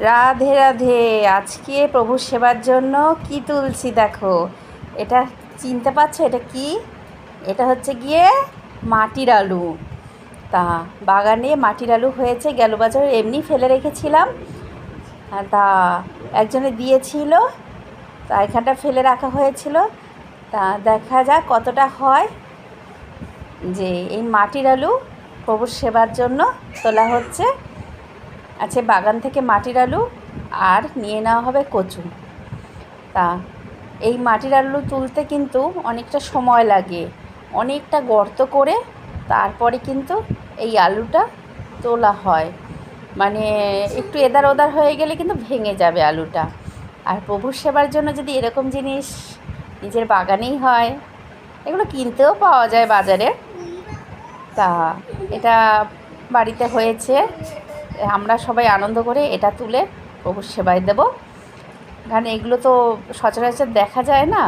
রাধে রাধে। আজকে প্রভুর সেবার জন্য কি তুলছি দেখো। এটা চিনতে পারছো? এটা কি? এটা হচ্ছে গিয়ে মাটির আলু। তা বাগানে মাটির আলু হয়েছে, গেল বছর এমনি ফেলে রেখেছিলাম। তা একজনে দিয়েছিল, তা এখানটা ফেলে রাখা হয়েছিল। তা দেখা যাক কতটা হয়। যে এই মাটির আলু প্রভুর সেবার জন্য তোলা হচ্ছে। আচ্ছা, বাগান থেকে মাটির আলু আর নিয়ে নেওয়া হবে কচু। তা এই মাটির আলু তুলতে কিন্তু অনেকটা সময় লাগে, অনেকটা গর্ত করে তারপরে কিন্তু এই আলুটা তোলা হয়। মানে একটু এদার ওদার হয়ে গেলে কিন্তু ভেঙে যাবে আলুটা। আর প্রভুর সেবার জন্য যদি এরকম জিনিস নিজের বাগানেই হয়, এগুলো কিনতেও পাওয়া যায় বাজারে। তা এটা বাড়িতে হয়েছে, আমরা সবাই আনন্দ করে এটা তুলে প্রভুর সেবায় দেব। কারণ এগুলো তো সচরাচর দেখা যায় না।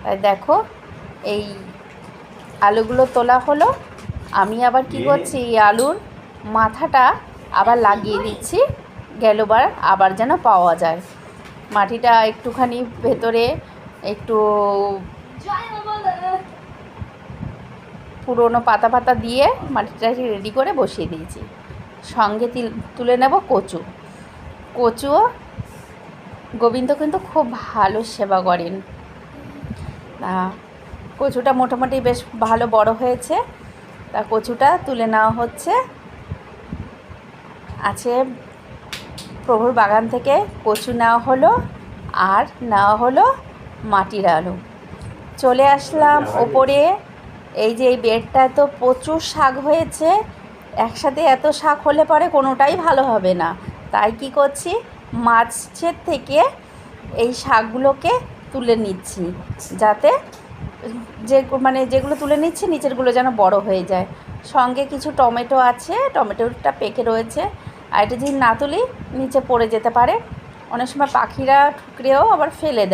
তাই দেখো, এই আলুগুলো তোলা হলো। আমি আবার কি করছি, এই আলুর মাথাটা আবার লাগিয়ে দিচ্ছি, গেলোবার আবার যেন পাওয়া যায়। মাটিটা একটুখানি ভেতরে একটু পুরোনো পাতা পাতা দিয়ে মাটিটা রেডি করে বসিয়ে দিয়েছি। সঙ্গে তুলে নেব কচু। কচুও গোবিন্দ কিন্তু খুব ভালো সেবা করেন। কচুটা মোটামুটি বেশ ভালো বড় হয়েছে। তা কচুটা তুলে নেওয়া হচ্ছে। আছে প্রভুর বাগান থেকে কচু নেওয়া হলো, আর নেওয়া হলো মাটির আলু। চলে আসলাম ওপরে। এই যে এই বেডটা তো প্রচুর শাক হয়েছে, একসাথে এত শাক হলে পরে কোনোটাই ভালো হবে না। তাই কি করছি, মাছের থেকে এই শাকগুলোকে তুলে নিচ্ছি, যাতে যেগুলো তুলে নিচ্ছি নিচেরগুলো যেন বড় হয়ে যায়। সঙ্গে কিছু টমেটো আছে, টমেটোটা পেকে রয়েছে। আর এটা যদি না তুলি নিচে পড়ে যেতে পারে, অনেক সময় পাখিরা ঠুকরেও আবার ফেলে দেয়।